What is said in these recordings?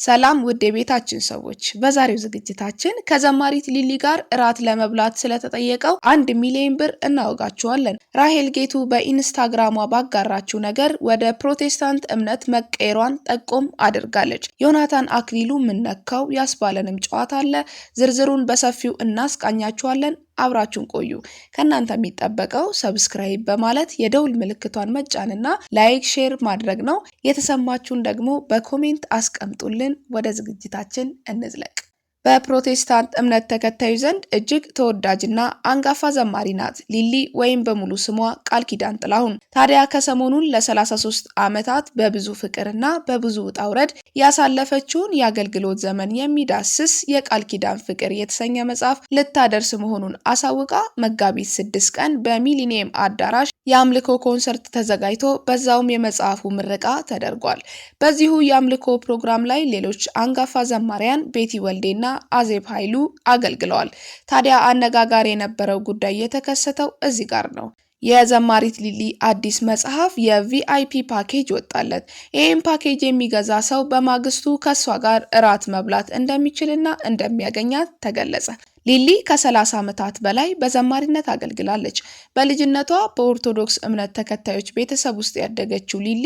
ሰላም ውድ የቤታችን ሰዎች፣ በዛሬው ዝግጅታችን ከዘማሪት ሊሊ ጋር እራት ለመብላት ስለተጠየቀው 1 ሚሊዮን ብር እናወጋችኋለን። ራሄል ጌቱ በኢንስታግራሟ ባጋራችው ነገር ወደ ፕሮቴስታንት እምነት መቀየሯን ጠቆም አድርጋለች። ዮናታን አክሊሉ ምነካው ያስባለንም ጨዋታ አለ። ዝርዝሩን በሰፊው እናስቃኛችኋለን። አብራችሁን ቆዩ። ከናንተ የሚጠበቀው ሰብስክራይብ በማለት የደውል ምልክቷን መጫንና ላይክ ሼር ማድረግ ነው። የተሰማችሁን ደግሞ በኮሜንት አስቀምጡልን። ወደ ዝግጅታችን እንዝለቅ። በፕሮቴስታንት እምነት ተከታዩ ዘንድ እጅግ ተወዳጅና አንጋፋ ዘማሪ ናት ሊሊ ወይም በሙሉ ስሟ ቃል ኪዳን ጥላሁን። ታዲያ ከሰሞኑን ለ33 ዓመታት በብዙ ፍቅርና በብዙ ውጣ ውረድ ያሳለፈችውን የአገልግሎት ዘመን የሚዳስስ የቃል ኪዳን ፍቅር የተሰኘ መጽሐፍ ልታደርስ መሆኑን አሳውቃ መጋቢት 6 ቀን በሚሊኒየም አዳራሽ የአምልኮ ኮንሰርት ተዘጋጅቶ በዛውም የመጽሐፉ ምረቃ ተደርጓል። በዚሁ የአምልኮ ፕሮግራም ላይ ሌሎች አንጋፋ ዘማሪያን ቤቲ ወልዴና አዜብ ኃይሉ አገልግለዋል። ታዲያ አነጋጋሪ የነበረው ጉዳይ የተከሰተው እዚህ ጋር ነው። የዘማሪት ሊሊ አዲስ መጽሐፍ የቪአይፒ ፓኬጅ ወጣለት። ይህም ፓኬጅ የሚገዛ ሰው በማግስቱ ከሷ ጋር እራት መብላት እንደሚችልና እንደሚያገኛት ተገለጸ። ሊሊ ከ30 ዓመታት በላይ በዘማሪነት አገልግላለች። በልጅነቷ በኦርቶዶክስ እምነት ተከታዮች ቤተሰብ ውስጥ ያደገችው ሊሊ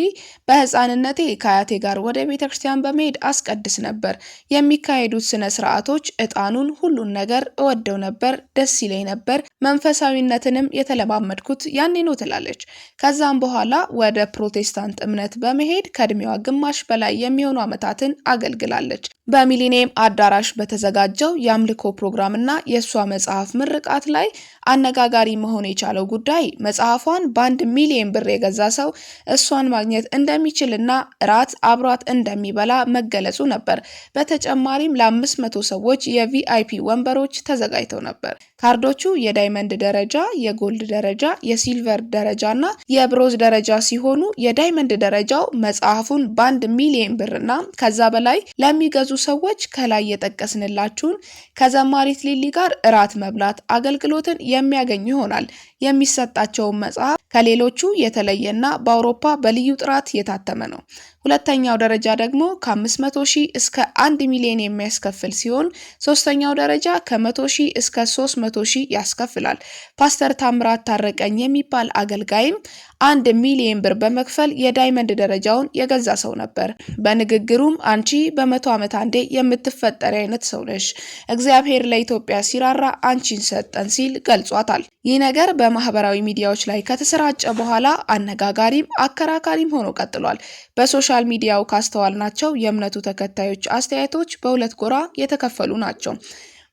በህፃንነቴ ከአያቴ ጋር ወደ ቤተክርስቲያን በመሄድ አስቀድስ ነበር። የሚካሄዱት ስነ ስርዓቶች፣ ዕጣኑን፣ ሁሉን ነገር እወደው ነበር፣ ደስ ይለኝ ነበር። መንፈሳዊነትንም የተለማመድኩት ያኔ ነው ትላለች። ከዛም በኋላ ወደ ፕሮቴስታንት እምነት በመሄድ ከእድሜዋ ግማሽ በላይ የሚሆኑ ዓመታትን አገልግላለች። በሚሊኒየም አዳራሽ በተዘጋጀው የአምልኮ ፕሮግራምና የሷ መጽሐፍ ምርቃት ላይ አነጋጋሪ መሆን የቻለው ጉዳይ መጽሐፏን በ1 ሚሊዮን ብር የገዛ ሰው እሷን ማግኘት እንደሚችልና እራት አብሯት እንደሚበላ መገለጹ ነበር። በተጨማሪም ለ500 ሰዎች የቪአይፒ ወንበሮች ተዘጋጅተው ነበር። ካርዶቹ የዳይመንድ ደረጃ፣ የጎልድ ደረጃ፣ የሲልቨር ደረጃና የብሮዝ ደረጃ ሲሆኑ የዳይመንድ ደረጃው መጽሐፉን በ1 ሚሊዮን ብርና ከዛ በላይ ለሚገዙ ሰዎች ከላይ የጠቀስንላችሁን ከዘማሪት ሊሊ ጋር እራት መብላት አገልግሎትን የሚያገኙ ይሆናል። የሚሰጣቸውን መጽሐፍ ከሌሎቹ የተለየና በአውሮፓ በልዩ ጥራት የታተመ ነው። ሁለተኛው ደረጃ ደግሞ ከ500,000 እስከ 1 ሚሊዮን የሚያስከፍል ሲሆን ሶስተኛው ደረጃ ከ100,000 እስከ 300,000 ያስከፍላል። ፓስተር ታምራት ታረቀኝ የሚባል አገልጋይም 1 ሚሊዮን ብር በመክፈል የዳይመንድ ደረጃውን የገዛ ሰው ነበር። በንግግሩም አንቺ በ100 ዓመት አንዴ የምትፈጠሪ አይነት ሰው ነሽ፣ እግዚአብሔር ለኢትዮጵያ ሲራራ አንቺን ሰጠን ሲል ገልጿታል። ይህ ነገር በማህበራዊ ሚዲያዎች ላይ ከተሰራጨ በኋላ አነጋጋሪም አከራካሪም ሆኖ ቀጥሏል። በሶሻል ሚዲያው ካስተዋልናቸው የእምነቱ ተከታዮች አስተያየቶች በሁለት ጎራ የተከፈሉ ናቸው።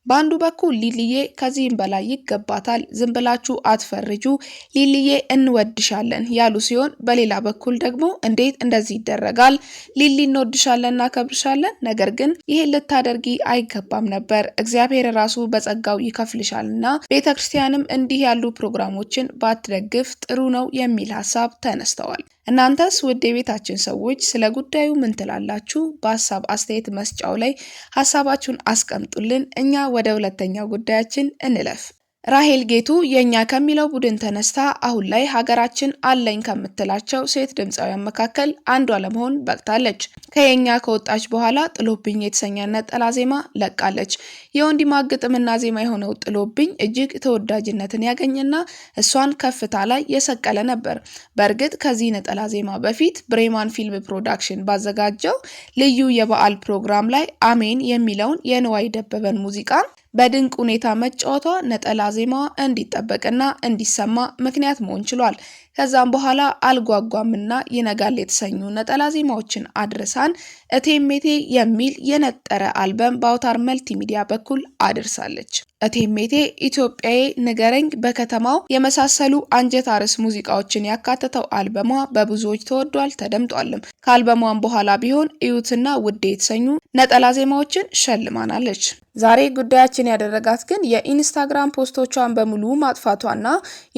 በአንዱ በኩል ሊሊዬ ከዚህም በላይ ይገባታል፣ ዝም ብላችሁ አትፈርጁ፣ ሊሊዬ እንወድሻለን ያሉ ሲሆን፣ በሌላ በኩል ደግሞ እንዴት እንደዚህ ይደረጋል? ሊሊ እንወድሻለን፣ እናከብርሻለን፣ ነገር ግን ይሄን ልታደርጊ አይገባም ነበር፣ እግዚአብሔር ራሱ በጸጋው ይከፍልሻልና ቤተክርስቲያንም እንዲህ ያሉ ፕሮግራሞችን ባትደግፍ ጥሩ ነው የሚል ሀሳብ ተነስተዋል። እናንተስ ውድ የቤታችን ሰዎች ስለ ጉዳዩ ምን ትላላችሁ? በሀሳብ አስተያየት መስጫው ላይ ሀሳባችሁን አስቀምጡልን። እኛ ወደ ሁለተኛው ጉዳያችን እንለፍ። ራሄል ጌቱ የኛ ከሚለው ቡድን ተነስታ አሁን ላይ ሀገራችን አለኝ ከምትላቸው ሴት ድምፃውያን መካከል አንዷ ለመሆን በቅታለች። ከየኛ ከወጣች በኋላ ጥሎብኝ የተሰኘ ነጠላ ዜማ ለቃለች። የወንዲማግ ግጥምና ዜማ የሆነው ጥሎብኝ እጅግ ተወዳጅነትን ያገኘና እሷን ከፍታ ላይ የሰቀለ ነበር። በእርግጥ ከዚህ ነጠላ ዜማ በፊት ብሬማን ፊልም ፕሮዳክሽን ባዘጋጀው ልዩ የበዓል ፕሮግራም ላይ አሜን የሚለውን የንዋይ ደበበን ሙዚቃ በድንቅ ሁኔታ መጫወቷ ነጠላ ዜማዋ እንዲጠበቅና እንዲሰማ ምክንያት መሆን ችሏል። ከዛም በኋላ አልጓጓምና ይነጋል የተሰኙ ነጠላ ዜማዎችን አድርሳን እቴሜቴ የሚል የነጠረ አልበም በአውታር መልቲሚዲያ በኩል አድርሳለች። እቴሜቴ፣ ኢትዮጵያዬ፣ ንገረኝ፣ በከተማው የመሳሰሉ አንጀት አርስ ሙዚቃዎችን ያካተተው አልበሟ በብዙዎች ተወዷል፣ ተደምጧልም። ከአልበሟም በኋላ ቢሆን እዩትና ውዴ የተሰኙ ነጠላ ዜማዎችን ሸልማናለች። ዛሬ ጉዳያችን ያደረጋት ግን የኢንስታግራም ፖስቶቿን በሙሉ ማጥፋቷና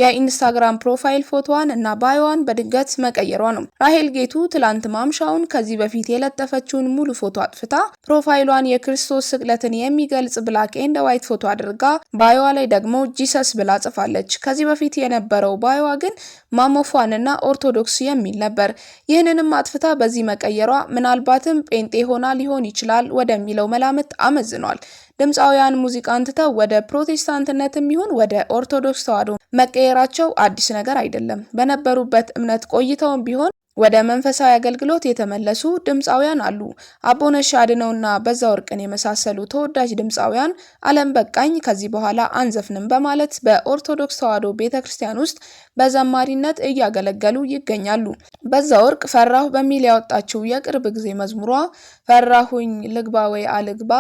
የኢንስታግራም ፕሮፋይል ፎቶዋን ፎቶዋን እና ባዮዋን በድንገት መቀየሯ ነው። ራሄል ጌቱ ትላንት ማምሻውን ከዚህ በፊት የለጠፈችውን ሙሉ ፎቶ አጥፍታ ፕሮፋይሏን የክርስቶስ ስቅለትን የሚገልጽ ብላክ ኤንድ ዋይት ፎቶ አድርጋ ባዮዋ ላይ ደግሞ ጂሰስ ብላ ጽፋለች። ከዚህ በፊት የነበረው ባዮዋ ግን ማሞፏንና ኦርቶዶክስ የሚል ነበር። ይህንንም አጥፍታ በዚህ መቀየሯ ምናልባትም ጴንጤ ሆና ሊሆን ይችላል ወደሚለው መላምት አመዝኗል። ድምፃውያን ሙዚቃን ትተው ወደ ፕሮቴስታንትነትም ይሁን ወደ ኦርቶዶክስ ተዋሕዶ መቀየራቸው አዲስ ነገር አይደለም። በነበሩበት እምነት ቆይተውም ቢሆን ወደ መንፈሳዊ አገልግሎት የተመለሱ ድምፃውያን አሉ። አቦነሽ አድነውና በዛወርቅን የመሳሰሉ ተወዳጅ ድምፃውያን ዓለም በቃኝ ከዚህ በኋላ አንዘፍንም በማለት በኦርቶዶክስ ተዋሕዶ ቤተክርስቲያን ውስጥ በዘማሪነት እያገለገሉ ይገኛሉ። በዛወርቅ ፈራሁ በሚል ያወጣችው የቅርብ ጊዜ መዝሙሯ ፈራሁኝ ልግባ ወይ አልግባ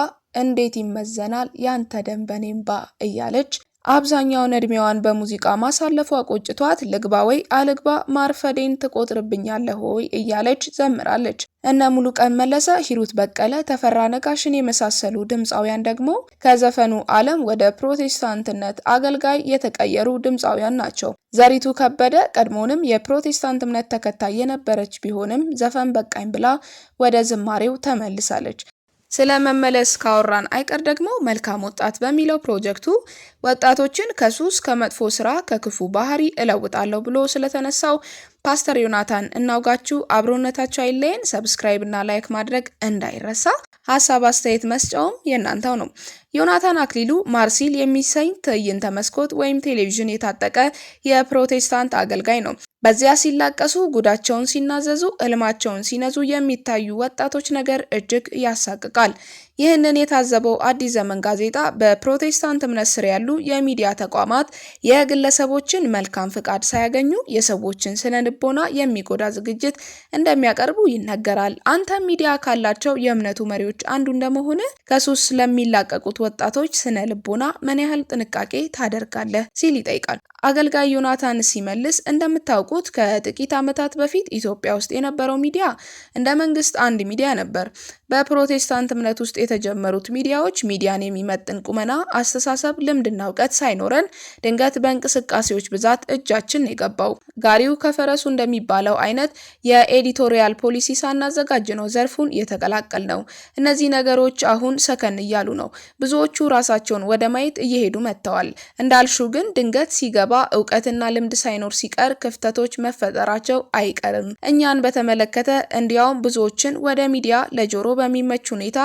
እንዴት ይመዘናል ያንተ ደም በኔምባ እያለች አብዛኛውን እድሜዋን በሙዚቃ ማሳለፏ ቆጭቷት ልግባ ወይ አልግባ ማርፈዴን ትቆጥርብኛለህ ሆይ እያለች ዘምራለች። እነ ሙሉቀን መለሰ፣ ሂሩት በቀለ፣ ተፈራ ነጋሽን የመሳሰሉ ድምፃውያን ደግሞ ከዘፈኑ ዓለም ወደ ፕሮቴስታንትነት አገልጋይ የተቀየሩ ድምፃውያን ናቸው። ዘሪቱ ከበደ ቀድሞንም የፕሮቴስታንት እምነት ተከታይ የነበረች ቢሆንም ዘፈን በቃኝ ብላ ወደ ዝማሬው ተመልሳለች። ስለ መመለስ ካወራን አይቀር ደግሞ መልካም ወጣት በሚለው ፕሮጀክቱ ወጣቶችን ከሱስ ከመጥፎ ስራ ከክፉ ባህሪ እለውጣለሁ ብሎ ስለተነሳው ፓስተር ዮናታን እናውጋችሁ። አብሮነታችሁ አይለየን። ሰብስክራይብ እና ላይክ ማድረግ እንዳይረሳ። ሀሳብ አስተያየት መስጫውም የእናንተው ነው። ዮናታን አክሊሉ ማርሲል የሚሰኝ ትዕይንተ መስኮት ወይም ቴሌቪዥን የታጠቀ የፕሮቴስታንት አገልጋይ ነው። በዚያ ሲላቀሱ፣ ጉዳቸውን ሲናዘዙ፣ እልማቸውን ሲነዙ የሚታዩ ወጣቶች ነገር እጅግ ያሳቅቃል። ይህንን የታዘበው አዲስ ዘመን ጋዜጣ በፕሮቴስታንት እምነት ስር ያሉ የሚዲያ ተቋማት የግለሰቦችን መልካም ፍቃድ ሳያገኙ የሰዎችን ስነ ልቦና የሚጎዳ ዝግጅት እንደሚያቀርቡ ይነገራል። አንተ ሚዲያ ካላቸው የእምነቱ መሪዎች አንዱ እንደመሆነ ከሱስ ስለሚላቀቁት ወጣቶች ስነ ልቦና ምን ያህል ጥንቃቄ ታደርጋለህ ሲል ይጠይቃል። አገልጋይ ዮናታን ሲመልስ እንደምታውቁት ከጥቂት ዓመታት በፊት ኢትዮጵያ ውስጥ የነበረው ሚዲያ እንደ መንግስት አንድ ሚዲያ ነበር። በፕሮቴስታንት እምነት ውስጥ የተጀመሩት ሚዲያዎች ሚዲያን የሚመጥን ቁመና፣ አስተሳሰብ፣ ልምድና እውቀት ሳይኖረን ድንገት በእንቅስቃሴዎች ብዛት እጃችን የገባው ጋሪው ከፈረሱ እንደሚባለው አይነት የኤዲቶሪያል ፖሊሲ ሳናዘጋጅ ነው ዘርፉን የተቀላቀል ነው። እነዚህ ነገሮች አሁን ሰከን እያሉ ነው። ብዙዎቹ ራሳቸውን ወደ ማየት እየሄዱ መጥተዋል። እንዳልሹ ግን ድንገት ሲገባ እውቀትና ልምድ ሳይኖር ሲቀር ክፍተቶች መፈጠራቸው አይቀርም። እኛን በተመለከተ እንዲያውም ብዙዎችን ወደ ሚዲያ ለጆሮ በሚመች ሁኔታ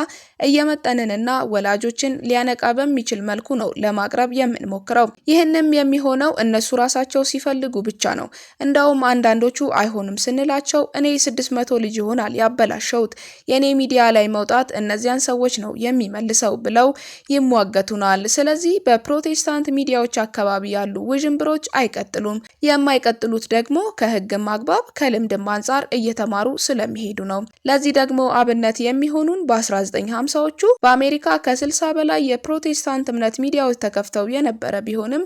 እየመጠንንና ወላጆችን ሊያነቃ በሚችል መልኩ ነው ለማቅረብ የምንሞክረው። ይህንም የሚሆነው እነሱ ራሳቸው ሲፈልጉ ብቻ ነው። እንደውም አንዳንዶቹ አይሆንም ስንላቸው እኔ 600 ልጅ ይሆናል ያበላሸውት፣ የኔ ሚዲያ ላይ መውጣት እነዚያን ሰዎች ነው የሚመልሰው ብለው ይሟገቱናል። ስለዚህ በፕሮቴስታንት ሚዲያዎች አካባቢ ያሉ ውዥንብሮች አይቀጥሉም። የማይቀጥሉት ደግሞ ከህግም አግባብ ከልምድም አንጻር እየተማሩ ስለሚሄዱ ነው። ለዚህ ደግሞ አብነት የሚሆኑን በ1950ዎቹ በአሜሪካ ከ60 በላይ የፕሮቴስታንት እምነት ሚዲያዎች ተከፍተው የነበረ ቢሆንም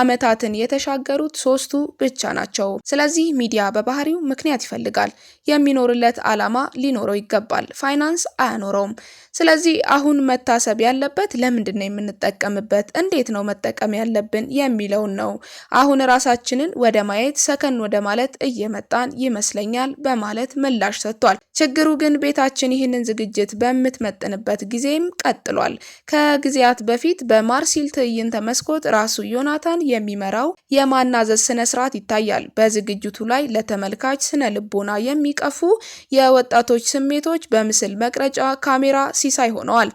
ዓመታትን የተሻገሩት 3ቱ ብቻ ናቸው። ስለዚህ ሚዲያ በባህሪው ምክንያት ይፈልጋል። የሚኖርለት ዓላማ ሊኖረው ይገባል። ፋይናንስ አያኖረውም። ስለዚህ አሁን መታሰብ ያለበት ለምንድን ነው የምንጠቀምበት፣ እንዴት ነው መጠቀም ያለብን የሚለውን ነው። አሁን ራሳችንን ወደ ማየት ሰከን ወደ ማለት እየመጣን ይመስለኛል በማለት ምላሽ ሰጥቷል። ችግሩ ግን ቤታችን ይህንን ዝግጅት በምትመጥንበት ጊዜም ቀጥሏል። ከጊዜያት በፊት በማርሲል ትዕይንተ መስኮት ራሱ ዮናታን የሚመራው የማናዘዝ ስነ ስርዓት ይታያል። በዝግጅቱ ላይ ለተመልካች ስነ ልቦና የሚቀፉ የወጣቶች ስሜቶች በምስል መቅረጫ ካሜራ ሲሳይ ሆነዋል።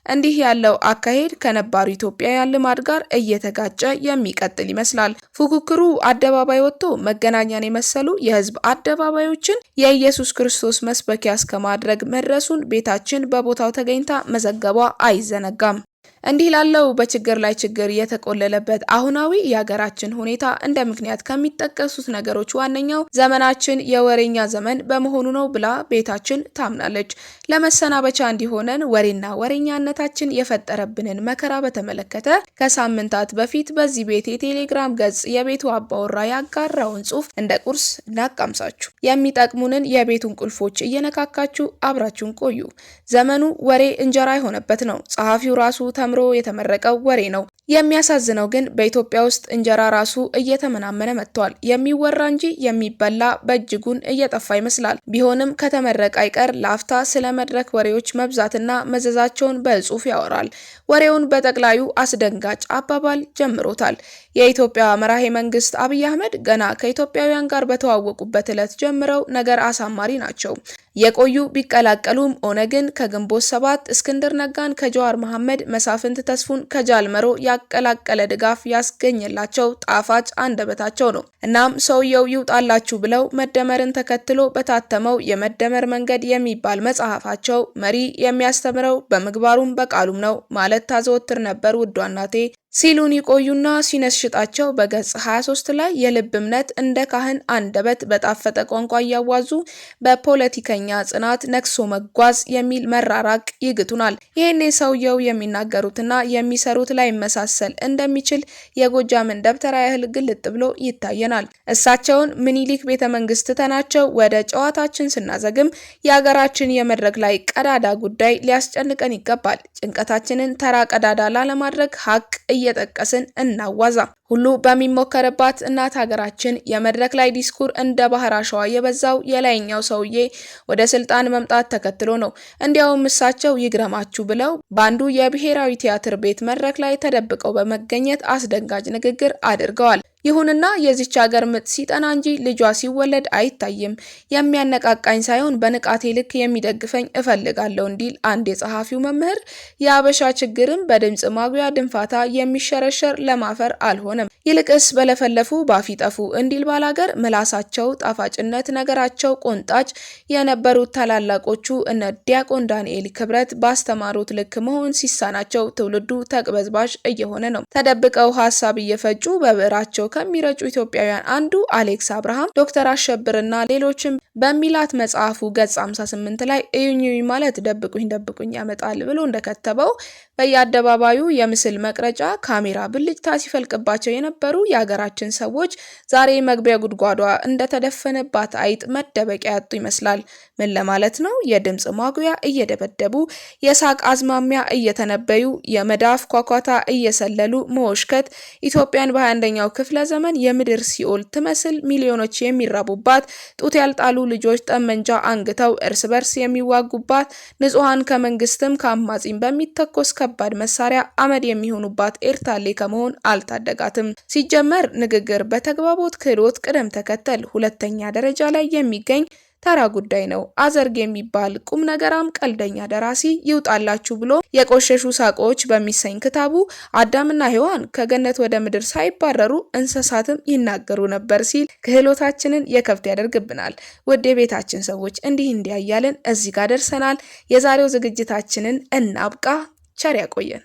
እንዲህ ያለው አካሄድ ከነባሩ ኢትዮጵያውያን ልማድ ጋር እየተጋጨ የሚቀጥል ይመስላል። ፉክክሩ አደባባይ ወጥቶ መገናኛን የመሰሉ የህዝብ አደባባዮችን የኢየሱስ ክርስቶስ መስበኪያ እስከማድረግ መድረሱን ቤታችን በቦታው ተገኝታ መዘገቧ አይዘነጋም። እንዲህ ላለው በችግር ላይ ችግር የተቆለለበት አሁናዊ የሀገራችን ሁኔታ እንደ ምክንያት ከሚጠቀሱት ነገሮች ዋነኛው ዘመናችን የወሬኛ ዘመን በመሆኑ ነው ብላ ቤታችን ታምናለች። ለመሰናበቻ እንዲሆነን ወሬና ወሬኛነታችን የፈጠረብንን መከራ በተመለከተ ከሳምንታት በፊት በዚህ ቤት የቴሌግራም ገጽ የቤቱ አባወራ ያጋራውን ጽሑፍ እንደ ቁርስ እናቃምሳችሁ። የሚጠቅሙንን የቤቱን ቁልፎች እየነካካችሁ አብራችሁን ቆዩ። ዘመኑ ወሬ እንጀራ የሆነበት ነው። ጸሐፊው ራሱ ተምሮ የተመረቀው ወሬ ነው። የሚያሳዝነው ግን በኢትዮጵያ ውስጥ እንጀራ ራሱ እየተመናመነ መጥቷል። የሚወራ እንጂ የሚበላ በእጅጉን እየጠፋ ይመስላል። ቢሆንም ከተመረቀ አይቀር ለአፍታ ስለ መድረክ ወሬዎች መብዛትና መዘዛቸውን በጽሁፍ ያወራል። ወሬውን በጠቅላዩ አስደንጋጭ አባባል ጀምሮታል። የኢትዮጵያ መራሄ መንግስት አብይ አህመድ ገና ከኢትዮጵያውያን ጋር በተዋወቁበት ዕለት ጀምረው ነገር አሳማሪ ናቸው። የቆዩ ቢቀላቀሉም ኦነግን ከግንቦት 7 እስክንድር ነጋን ከጀዋር መሐመድ መሳፍንት ተስፉን ከጃልመሮ ያቀላቀለ ድጋፍ ያስገኘላቸው ጣፋጭ አንደበታቸው ነው። እናም ሰውየው ይውጣላችሁ ብለው መደመርን ተከትሎ በታተመው የመደመር መንገድ የሚባል መጽሐፋቸው መሪ የሚያስተምረው በምግባሩም በቃሉም ነው ማለት ታዘወትር ነበር ውዷ እናቴ ሲሉን ይቆዩና ሲነሽጣቸው በገጽ 23 ላይ የልብ እምነት እንደ ካህን አንደበት በጣፈጠ ቋንቋ እያዋዙ በፖለቲከኛ ጽናት ነክሶ መጓዝ የሚል መራራቅ ይግቱናል። ይሄኔ ሰውየው የሚናገሩትና የሚሰሩት ላይ መሳሰል እንደሚችል የጎጃምን ደብተራ ያህል ግልጥ ብሎ ይታየናል። እሳቸውን ምኒልክ ቤተ መንግስት ተናቸው ወደ ጨዋታችን ስናዘግም የሀገራችን የመድረክ ላይ ቀዳዳ ጉዳይ ሊያስጨንቀን ይገባል። ጭንቀታችንን ተራ ቀዳዳ ላለማድረግ ሀቅ እየጠቀስን እናዋዛ። ሁሉ በሚሞከርባት እናት ሀገራችን የመድረክ ላይ ዲስኩር እንደ ባህር አሸዋ የበዛው የላይኛው ሰውዬ ወደ ስልጣን መምጣት ተከትሎ ነው። እንዲያውም እሳቸው ይግረማችሁ ብለው በአንዱ የብሔራዊ ቲያትር ቤት መድረክ ላይ ተደብቀው በመገኘት አስደንጋጭ ንግግር አድርገዋል። ይሁንና የዚች ሀገር ምጥ ሲጠና እንጂ ልጇ ሲወለድ አይታይም። የሚያነቃቃኝ ሳይሆን በንቃቴ ልክ የሚደግፈኝ እፈልጋለሁ እንዲል አንድ የጸሐፊው መምህር የአበሻ ችግርም በድምጽ ማጉያ ድንፋታ የሚሸረሸር ለማፈር አልሆነም። ይልቅስ በለፈለፉ ባፊጠፉ እንዲል ባላገር ምላሳቸው ጣፋጭነት ነገራቸው ቆንጣጭ የነበሩት ታላላቆቹ እነ ዲያቆን ዳንኤል ክብረት ባስተማሩት ልክ መሆን ሲሳናቸው ትውልዱ ተቅበዝባዥ እየሆነ ነው። ተደብቀው ሀሳብ እየፈጩ በብዕራቸው ከሚረጩ ኢትዮጵያውያን አንዱ አሌክስ አብርሃም ዶክተር አሸብርና ሌሎችም በሚላት መጽሐፉ ገጽ 58 ላይ እዩኝ ማለት ደብቁኝ ደብቁኝ ያመጣል ብሎ እንደከተበው በየአደባባዩ የምስል መቅረጫ ካሜራ ብልጭታ ሲፈልቅባቸው የነበሩ የሀገራችን ሰዎች ዛሬ መግቢያ ጉድጓዷ እንደተደፈነባት አይጥ መደበቂያ ያጡ ይመስላል። ምን ለማለት ነው? የድምጽ ማጉያ እየደበደቡ የሳቅ አዝማሚያ እየተነበዩ የመዳፍ ኳኳታ እየሰለሉ መወሽከት ኢትዮጵያን በ21ኛው ክፍለ ዘመን የምድር ሲኦል ትመስል ሚሊዮኖች የሚራቡባት ጡት ያልጣሉ ልጆች ጠመንጃ አንግተው እርስ በርስ የሚዋጉባት ንጹሃን ከመንግስትም ከአማጺም በሚተኮስ ከባድ መሳሪያ አመድ የሚሆኑባት ኤርታሌ ከመሆን አልታደጋትም። ሲጀመር ንግግር በተግባቦት ክህሎት ቅደም ተከተል ሁለተኛ ደረጃ ላይ የሚገኝ ተራ ጉዳይ ነው። አዘርግ የሚባል ቁም ነገራም ቀልደኛ ደራሲ ይውጣላችሁ ብሎ የቆሸሹ ሳቆች በሚሰኝ ክታቡ አዳምና ሔዋን ከገነት ወደ ምድር ሳይባረሩ እንስሳትም ይናገሩ ነበር ሲል ክህሎታችንን የከፍት ያደርግብናል። ውድ የቤታችን ሰዎች እንዲህ እንዲያያልን እዚህ ጋር ደርሰናል። የዛሬው ዝግጅታችንን እናብቃ። ቸር ያቆየን።